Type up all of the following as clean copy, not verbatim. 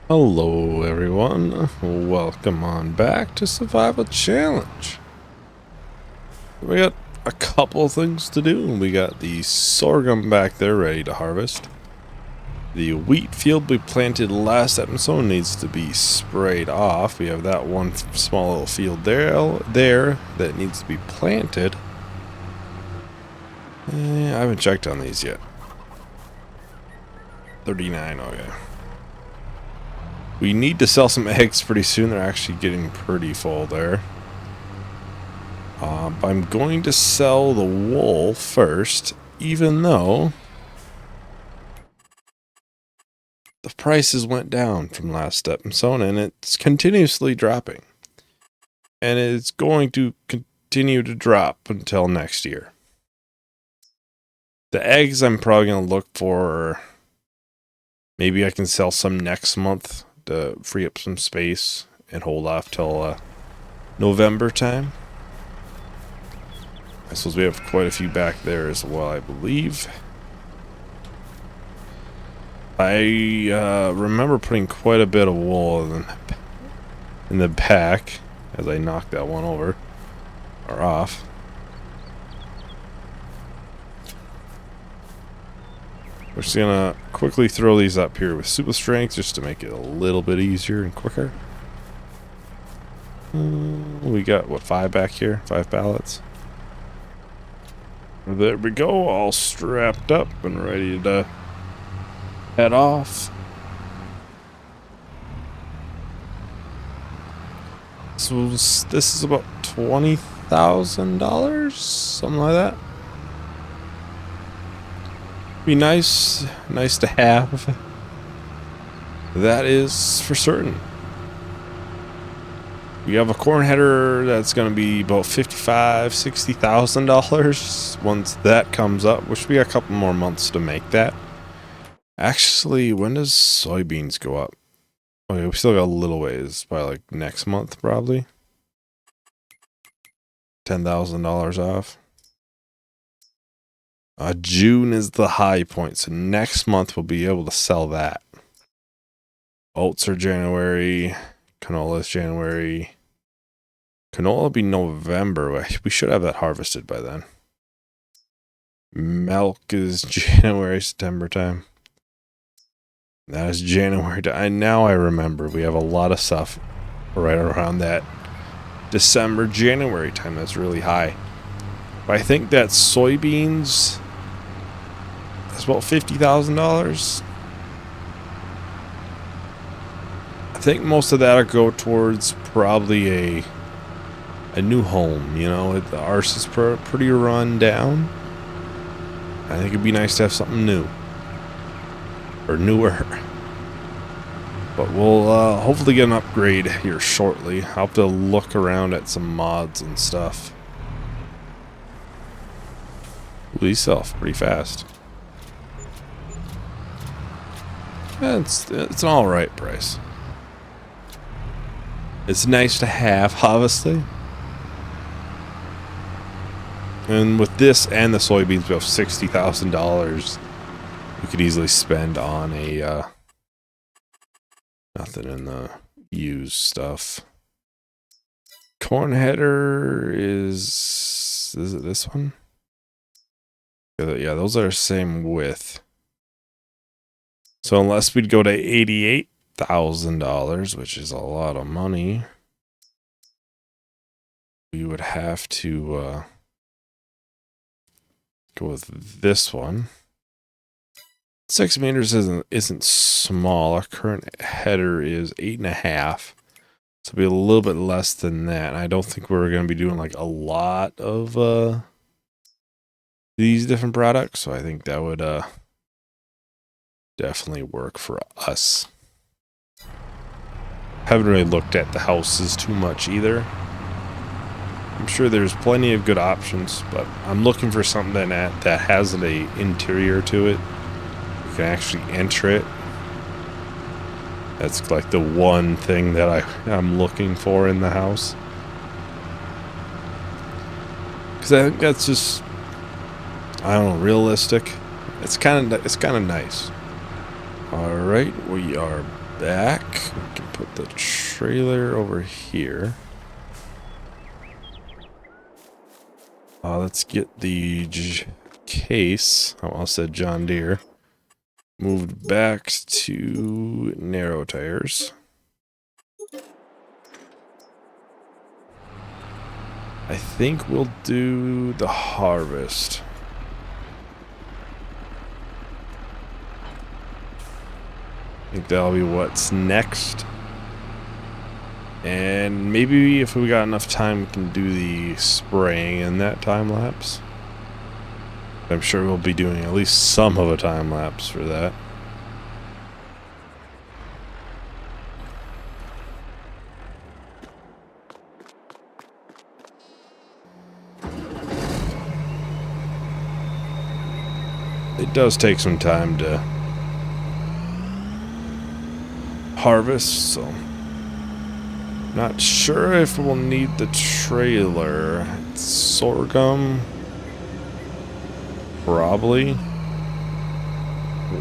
Hello everyone, welcome on back to Survival Challenge. We got a couple things to do. We got the sorghum back there ready to harvest. The wheat field we planted last episode needs to be sprayed off. We have that one small little field there that needs to be planted. I haven't checked on these yet. 39, okay. We need to sell some eggs pretty soon. They're actually getting pretty full there. I'm going to sell the wool first, even though the prices went down from last episode, and it's continuously dropping. And it's going to continue to drop until next year. The eggs I'm probably going to look for. Maybe I can sell some next month to free up some space and hold off till November time. I suppose we have quite a few back there as well, I believe. I remember putting quite a bit of wool in the back as I knocked that one over or off. We're just gonna quickly throw these up here with super strength just to make it a little bit easier and quicker. We got, what, 5 back here? 5 pallets. There we go, all strapped up and ready to head off. So this is about $20,000, something like that. Be nice to have. That is for certain. We have a corn header that's going to be about $55,000-$60,000 once that comes up, which will be a couple more months to make that. Actually, when does soybeans go up? Okay, we still got a little ways, by like next month probably. $10,000 off. June is the high point, so next month we'll be able to sell that. Oats are January, canola is January. Canola will be November. We should have that harvested by then. Milk is January, September time. That is January. Now I remember we have a lot of stuff right around that December, January time. That's really high. But I think that soybeans is about $50,000. I think most of that'll go towards probably a new home. You know, ours is pretty run down. I think it'd be nice to have something new or newer. But we'll hopefully get an upgrade here shortly. I'll have to look around at some mods and stuff. These sell pretty fast. It's an alright price. It's nice to have, obviously. And with this and the soybeans, we have $60,000 we could easily spend on a nothing in the used stuff. Corn header is it this one? Yeah, those are the same width. So unless we'd go to $88,000, which is a lot of money, we would have to go with this one. 6 meters isn't small. Our current header is 8.5. So it'll be a little bit less than that. And I don't think we're going to be doing like a lot of these different products, so I think that would definitely work for us. Haven't really looked at the houses too much either. I'm sure there's plenty of good options, but I'm looking for something that has an interior to it. You can actually enter it. That's like the one thing that I'm looking for in the house. Because I think that's just, I don't know, realistic. It's kind of nice. All right, we are back. We can put the trailer over here. Let's get the case. I almost said John Deere. Moved back to narrow tires. I think we'll do the harvest. I think that'll be what's next. And maybe if we got enough time, we can do the spraying in that time lapse. I'm sure we'll be doing at least some of a time lapse for that. It does take some time to harvest, so not sure if we'll need the trailer. It's sorghum, probably.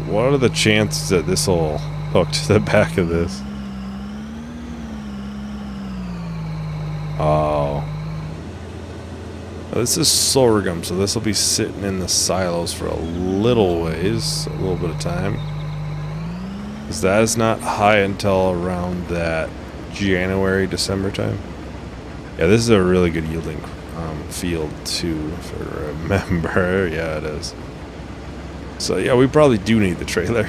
What are the chances that this will hook to the back of this? Oh. This is sorghum, so this will be sitting in the silos for a little ways, a little bit of time. Because that is not high until around that January, December time. Yeah, this is a really good yielding field too, if I remember. Yeah, it is. So yeah, we probably do need the trailer.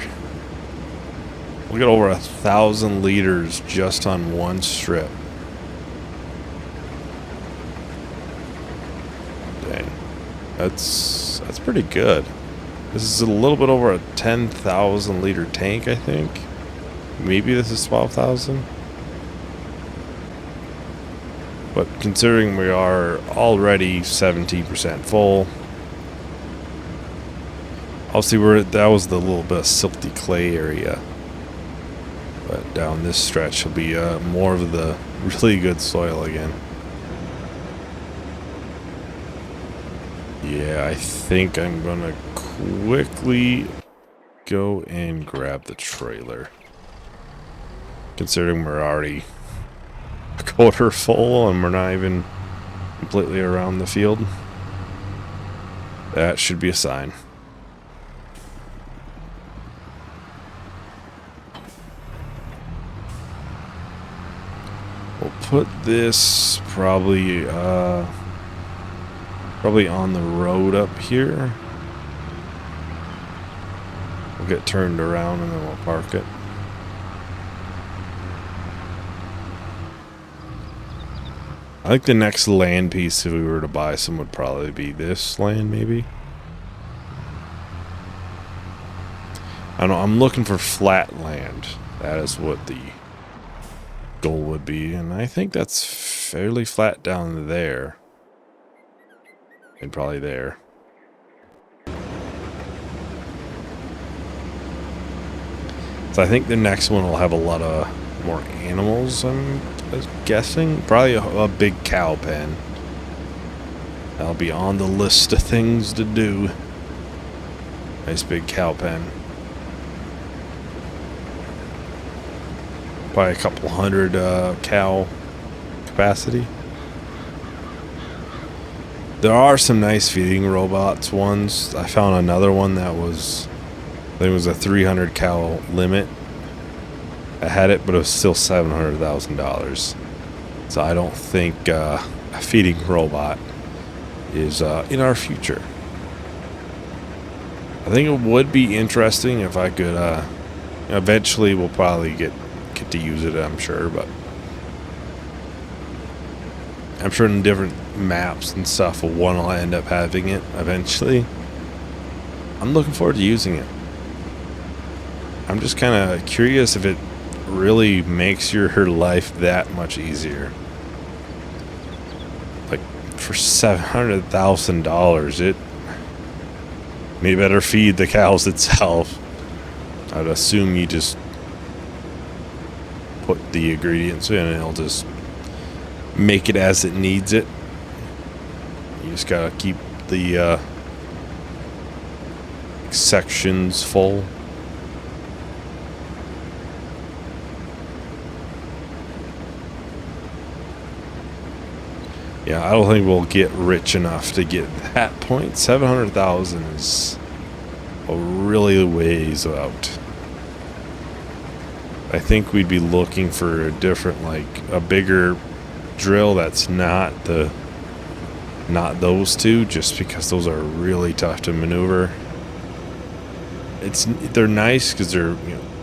We'll get over 1,000 liters just on one strip. Dang, that's pretty good. This is a little bit over a 10,000 liter tank, I think. Maybe this is 12,000. But considering we are already 17% full, obviously that was the little bit of silty clay area. But down this stretch will be more of the really good soil again. Yeah, I think I'm gonna quickly go and grab the trailer. Considering we're already a quarter full and we're not even completely around the field. That should be a sign. We'll put this probably on the road up here. We'll get turned around and then we'll park it. I think the next land piece, if we were to buy some, would probably be this land, maybe. I don't know, I'm looking for flat land. That is what the goal would be, and I think that's fairly flat down there. And probably there. So I think the next one will have a lot of more animals, I'm guessing. Probably a big cow pen. That'll be on the list of things to do. Nice big cow pen. Probably a couple hundred cow capacity. There are some nice feeding robots ones. I found another one that was, I think it was a 300 cow limit. I had it, but it was still $700,000. So I don't think a feeding robot is in our future. I think it would be interesting if I could. Eventually, we'll probably get to use it, I'm sure, but I'm sure in different maps and stuff, one will end up having it eventually. I'm looking forward to using it. I'm just kind of curious if it really makes her life that much easier. Like, for $700,000, it may better feed the cows itself. I'd assume you just put the ingredients in and it'll just make it as it needs it. You just gotta keep the sections full. Yeah, I don't think we'll get rich enough to get that point. 700,000 is a really ways out. I think we'd be looking for a different, like a bigger drill that's not those two, just because those are really tough to maneuver. They're nice because they're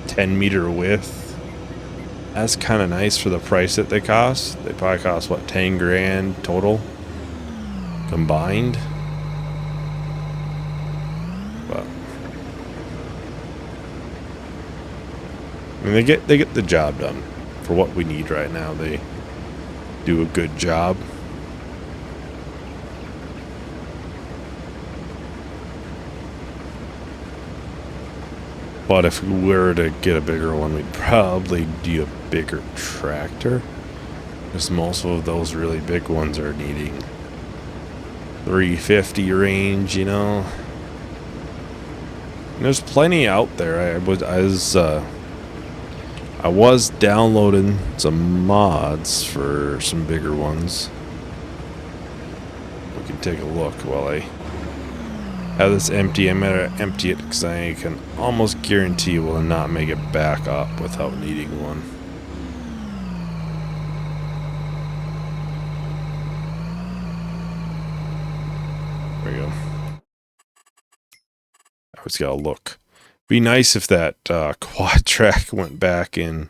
10-meter width. That's kind of nice for the price that they cost. They probably cost what, 10 grand total combined. But I mean, they get the job done for what we need right now. They do a good job. But if we were to get a bigger one, we'd probably do a bigger tractor. Because most of those really big ones are needing 350 range, you know. And there's plenty out there. I was downloading some mods for some bigger ones. We can take a look while I have this empty. I'm gonna empty it because I can almost guarantee we'll not make it back up without needing one. There we go. I always gotta look. Be nice if that quad track went back in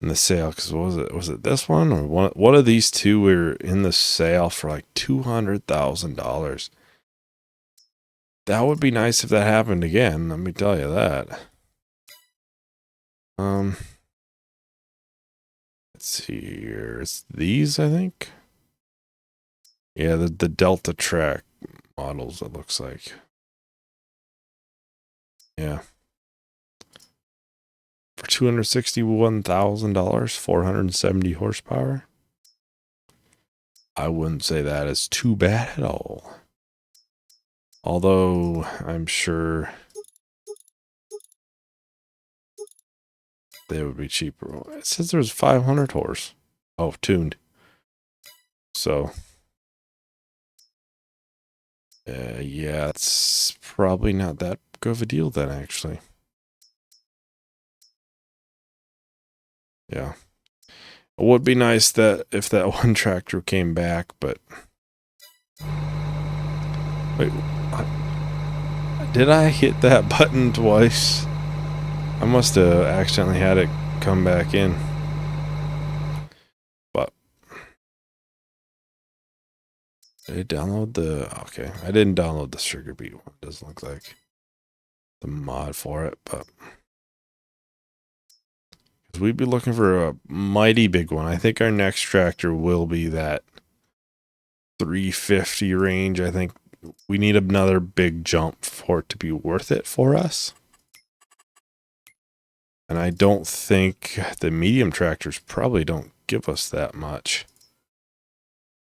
the sale, because was it this one or one of these two were in the sale for like $200,000. That would be nice if that happened again, let me tell you that. Let's see here. It's these, I think. Yeah, the Delta track models, it looks like. Yeah. For $261,000, 470 horsepower. I wouldn't say that is too bad at all. Although, I'm sure they would be cheaper. It says there's 500 horse. Oh, tuned. So, yeah, it's probably not that good of a deal then, actually. Yeah. It would be nice that if that one tractor came back, but... Wait, did I hit that button twice? I must have accidentally had it come back in. But... Did I download the... Okay, I didn't download the Sugar Beet one. It doesn't look like the mod for it, but... We'd be looking for a mighty big one. I think our next tractor will be that 350 range. I think we need another big jump for it to be worth it for us. And I don't think the medium tractors probably don't give us that much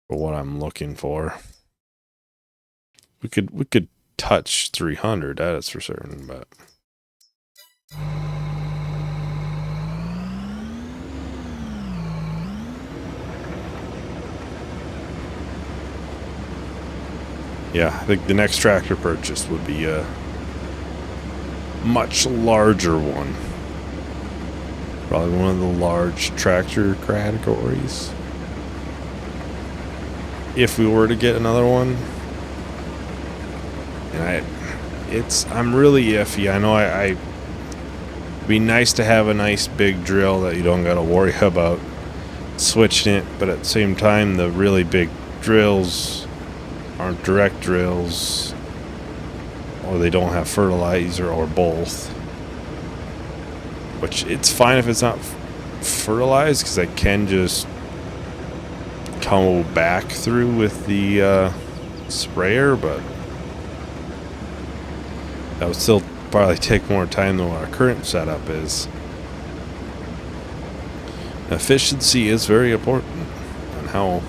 for what I'm looking for. We could touch 300, that is for certain, but... Yeah, I think the next tractor purchase would be a much larger one. Probably one of the large tractor categories. If we were to get another one. And I'm really iffy. I know it'd be nice to have a nice big drill that you don't gotta worry about switching it, but at the same time the really big drills aren't direct drills, or they don't have fertilizer, or both. Which, it's fine if it's not fertilized, because I can just come back through with the sprayer, but that would still probably take more time than what our current setup is. Efficiency is very important, and how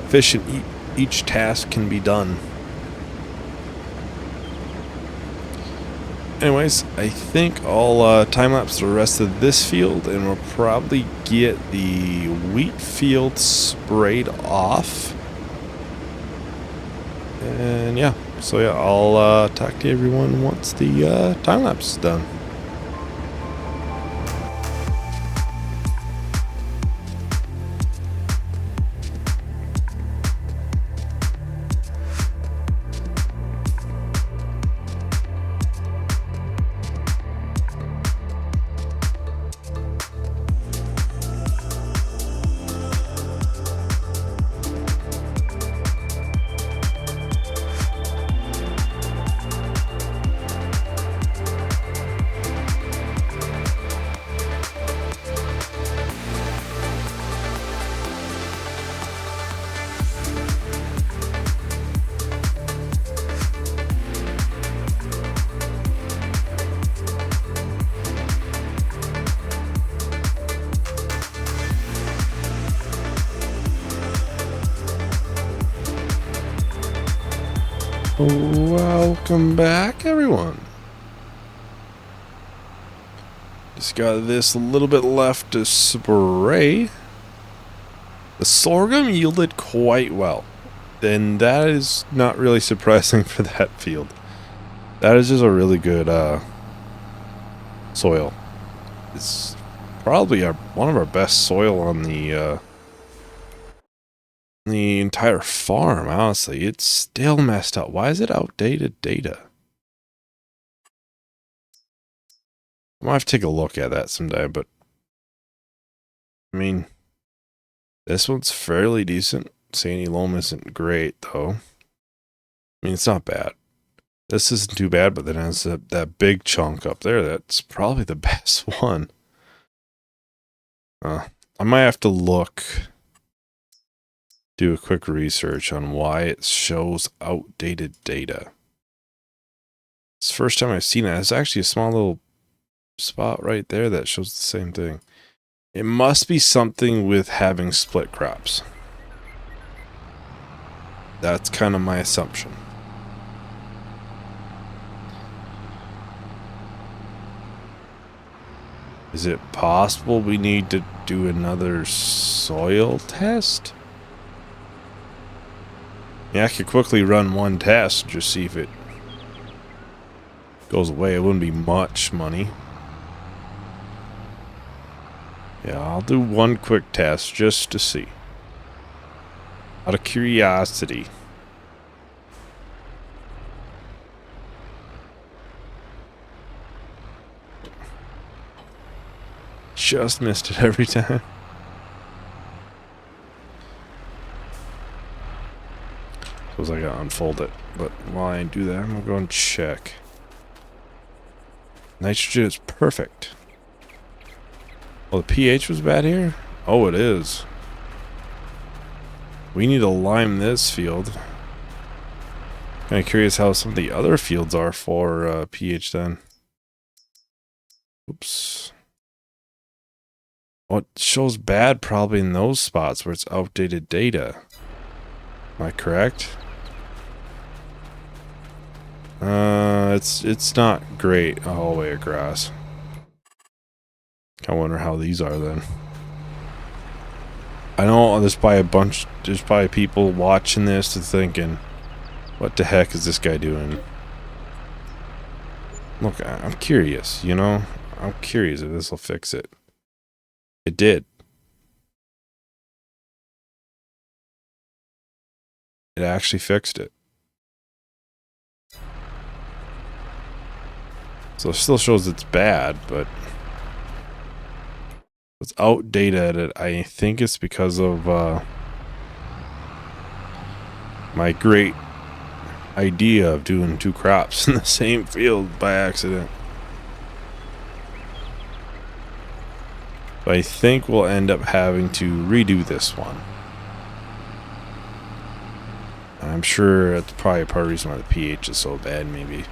efficient each task can be done. anyways, I think I'll time-lapse the rest of this field, and we'll probably get the wheat field sprayed off. And yeah, so yeah, I'll talk to everyone once the time-lapse is done. Welcome back, everyone. Just got this little bit left to spray. The sorghum yielded quite well, and that is not really surprising for that field. That is just a really good soil. It's probably one of our best soil on the entire farm, honestly. It's still messed up. Why is it outdated data? I might have to take a look at that someday, but I mean, this one's fairly decent. Sandy loam isn't great, though. I mean, it's not bad. This isn't too bad, but then has that big chunk up there. That's probably the best one. I might have to do a quick research on why it shows outdated data. It's the first time I've seen it. It's actually a small little spot right there that shows the same thing. It must be something with having split crops. That's kind of my assumption. Is it possible we need to do another soil test? Yeah, I could quickly run one test, just see if it goes away. It wouldn't be much money. Yeah, I'll do one quick test just to see. Out of curiosity. Just missed it every time. Suppose I gotta unfold it. But while I do that, I'm gonna go and check. Nitrogen is perfect. Oh, the pH was bad here? Oh, it is. We need to lime this field. Kind of curious how some of the other fields are for pH then. Oops. What shows bad probably in those spots where it's outdated data. Am I correct? It's not great all the way across. I wonder how these are then. I know there's probably people watching this and thinking, what the heck is this guy doing? Look, I'm curious, you know? I'm curious if this will fix it. It did. It actually fixed it. So it still shows it's bad, but it's outdated. I think it's because of my great idea of doing two crops in the same field by accident. But I think we'll end up having to redo this one. I'm sure that's probably part of the reason why the pH is so bad, maybe.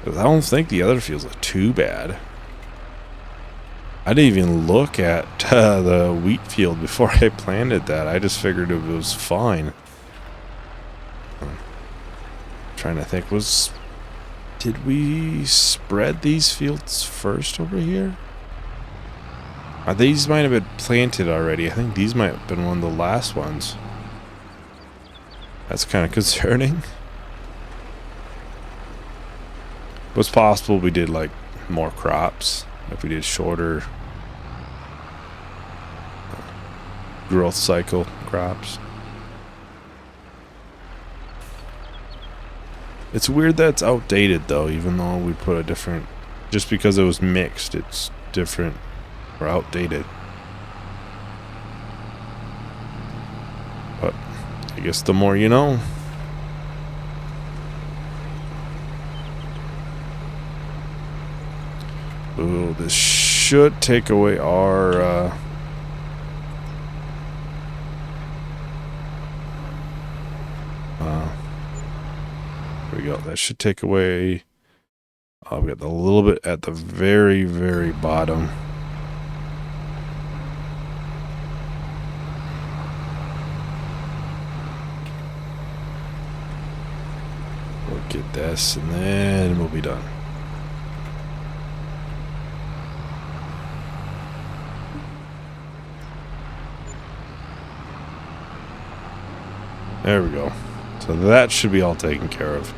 Because I don't think the other fields are too bad. I didn't even look at the wheat field before I planted that. I just figured it was fine. Trying to think, was Did we spread these fields first over here? These might have been planted already. I think these might have been one of the last ones. That's kind of concerning. It's possible we did like more crops if we did shorter growth cycle crops. It's weird that it's outdated though, even though we put a different, just because it was mixed, it's different or outdated. But I guess the more you know. Ooh, this should take away our there we go. That should take away. We got a little bit at the very, very bottom. We'll get this, and then we'll be done. There we go. So that should be all taken care of.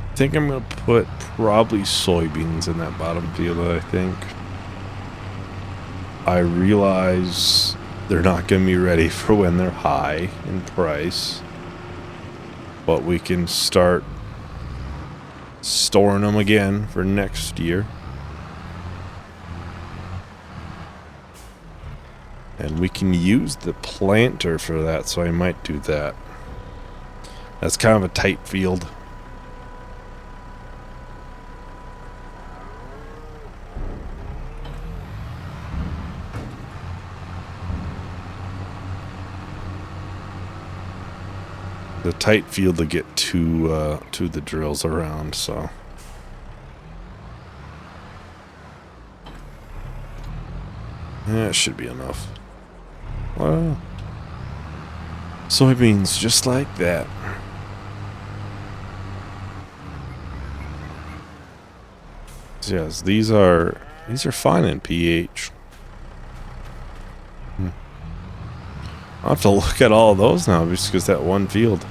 I think I'm going to put probably soybeans in that bottom field, I think. I realize they're not going to be ready for when they're high in price. But we can start storing them again for next year. And we can use the planter for that, so I might do that. That's kind of a tight field. The tight field to get to the drills around, so. Yeah, it should be enough. Well, soybeans just like that. So yes, these are fine in pH. I'll have to look at all of those now just because that one field.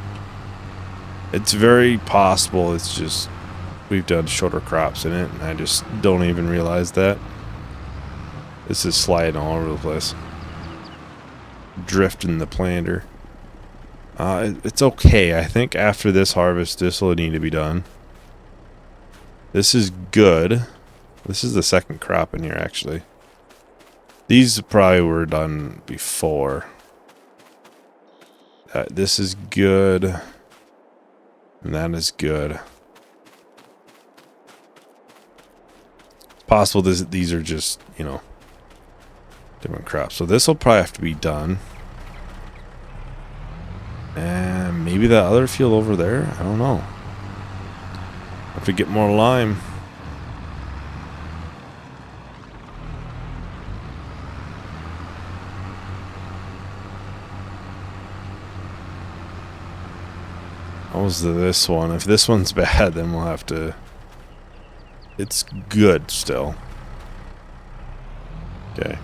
It's very possible it's just we've done shorter crops in it and I just don't even realize that. This is sliding all over the place. Drifting the planter. It's okay. I think after this harvest this will need to be done. This is good. This is the second crop in here actually. These probably were done before. This is good. And that is good. It's possible these are just, you know, different crops. So this will probably have to be done. And maybe that other field over there. I don't know. Have to get more lime. What was this one? If this one's bad, then we'll have to... It's good still. Okay.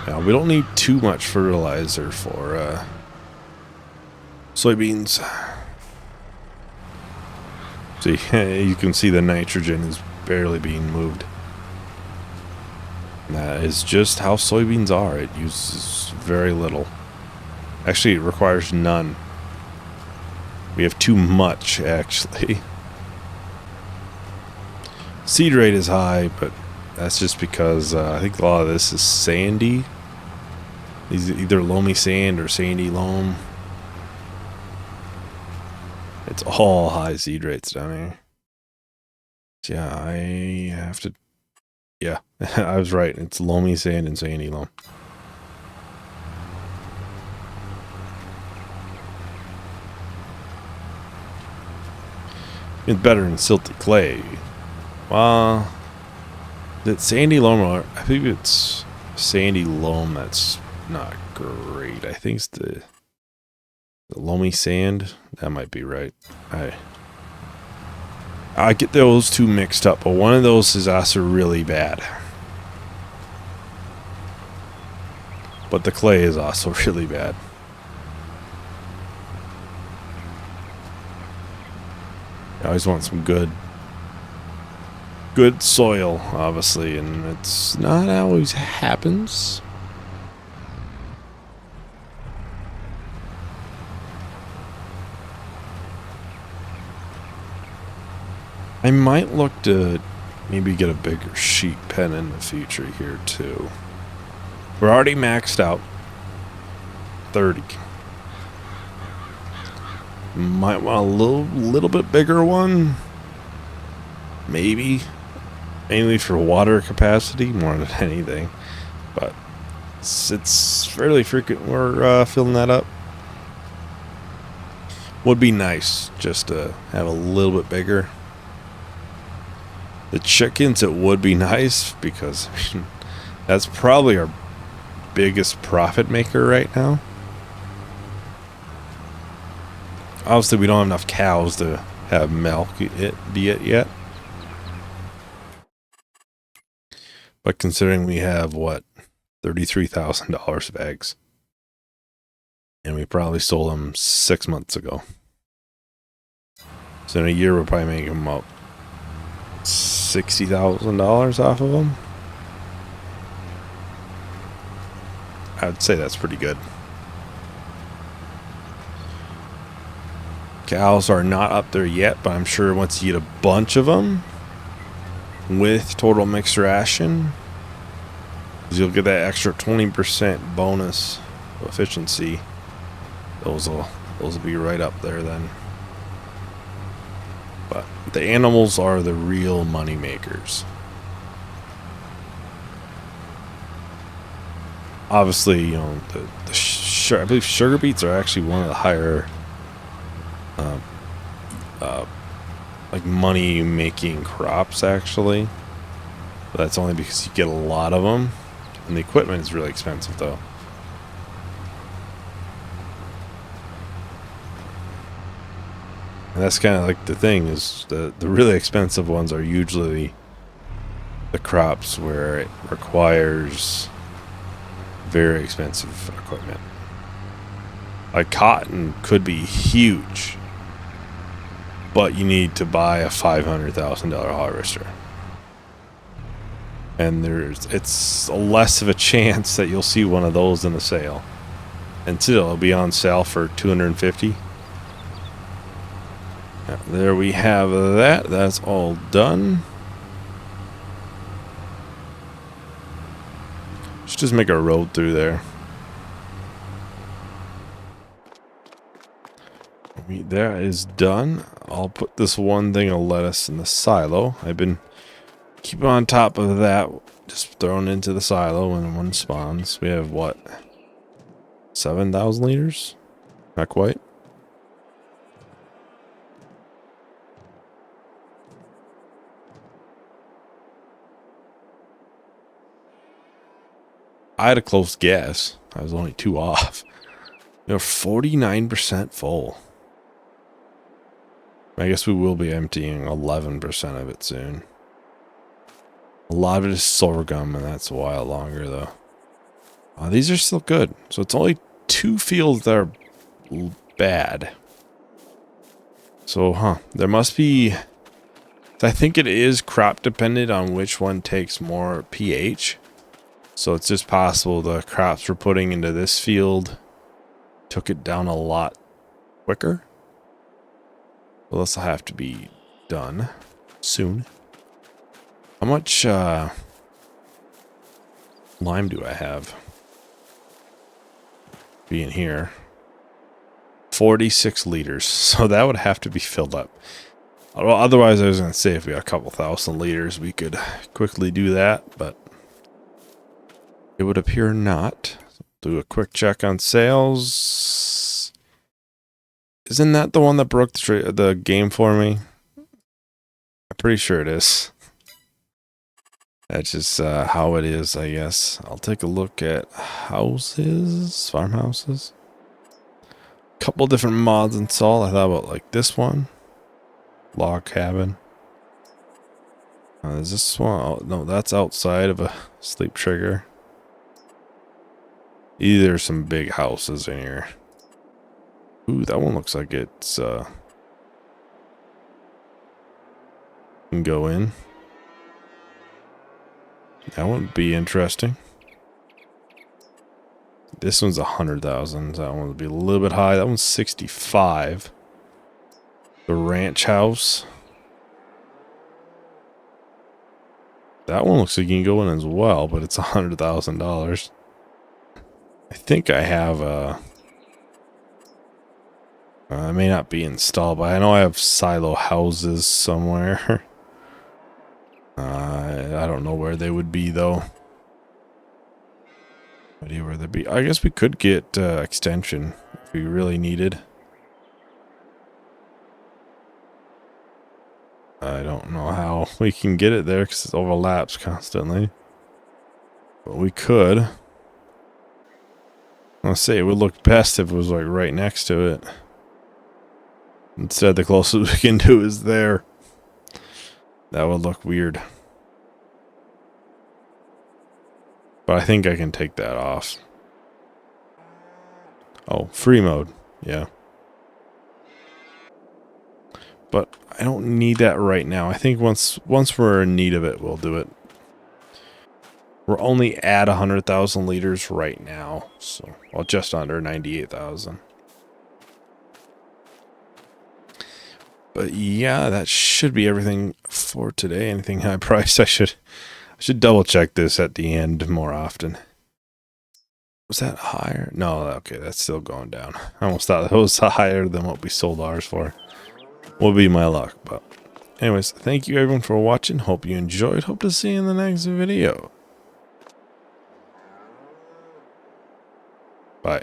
Now, we don't need too much fertilizer for soybeans. See, you can see the nitrogen is barely being moved. And that is just how soybeans are. It uses very little. Actually, it requires none. We have too much, actually. Seed rate is high, but that's just because I think a lot of this is sandy. These either loamy sand or sandy loam. It's all high seed rates down here. Yeah, I have to... Yeah, I was right. It's loamy sand and sandy loam. It's better than silty clay. Well, that sandy loam, I think it's sandy loam that's not great. I think it's the loamy sand. That might be right. I get those two mixed up, but one of those is also really bad. But the clay is also really bad. I always want some good soil, obviously, and it's not always happens. I might look to maybe get a bigger sheet pen in the future here too. We're already maxed out 30. Might want a little bit bigger one. Maybe. Mainly for water capacity more than anything. But it's fairly frequent we're filling that up. Would be nice just to have a little bit bigger. The chickens, it would be nice because that's probably our biggest profit maker right now. Obviously, we don't have enough cows to have milk yet. But considering we have, what, $33,000 of eggs. And we probably sold them 6 months ago. So in a year, we're probably making about $60,000 off of them. I'd say that's pretty good. Cows are not up there yet, but I'm sure once you get a bunch of them with total mixed ration, you'll get that extra 20% bonus efficiency. Those will be right up there then. But the animals are the real money makers. Obviously, you know, I believe sugar beets are actually one of the higher like money making crops actually. But that's only because you get a lot of them, and the equipment is really expensive though. And that's kind of like the thing is the really expensive ones are usually the crops where it requires very expensive equipment. Like cotton could be huge, but you need to buy a $500,000 harvester. And it's less of a chance that you'll see one of those in the sale. And still, it'll be on sale for $250. There we have that. That's all done. Let's just make a road through there. That is done. I'll put this one thing of lettuce in the silo. I've been keeping on top of that, just thrown into the silo when one spawns. We have what? 7,000 liters? Not quite. I had a close guess. I was only 2 off. We're 49% full. I guess we will be emptying 11% of it soon. A lot of it is sorghum, and that's a while longer, though. These are still good. So it's only 2 fields that are bad. So, there must be... I think it is crop dependent on which one takes more pH. So it's just possible the crops we're putting into this field took it down a lot quicker. Well, this will have to be done soon. How much lime do I have? Being here. 46 liters. So that would have to be filled up. Well, otherwise, I was going to say if we got a couple thousand liters, we could quickly do that. But it would appear not. Do a quick check on sales. Isn't that the one that broke the game for me? I'm pretty sure it is. That's just how it is, I guess. I'll take a look at houses, farmhouses. Couple different mods installed. I thought about like this one. Log cabin. Is this one? Oh, no, that's outside of a sleep trigger. Either some big houses in here. Ooh, that one looks like it's can go in. That would be interesting. This one's 100,000. That one would be a little bit high. That one's 65. The ranch house. That one looks like you can go in as well, but it's $100,000. I think I have it may not be installed, but I know I have silo houses somewhere. I don't know where they would be though. No idea where they'd be. I guess we could get extension if we really needed. I don't know how we can get it there because it overlaps constantly. But we could. I'll say it would look best if it was like right next to it. Instead, the closest we can do is there. That would look weird. But I think I can take that off. Oh, free mode. Yeah. But I don't need that right now. I think once we're in need of it, we'll do it. We're only at 100,000 liters right now. So, well, just under 98,000. But yeah, that should be everything for today. Anything high priced, I should double check this at the end more often. Was that higher? No, okay, that's still going down. I almost thought that was higher than what we sold ours for. Would be my luck, but anyways, thank you everyone for watching. Hope you enjoyed. Hope to see you in the next video. Bye.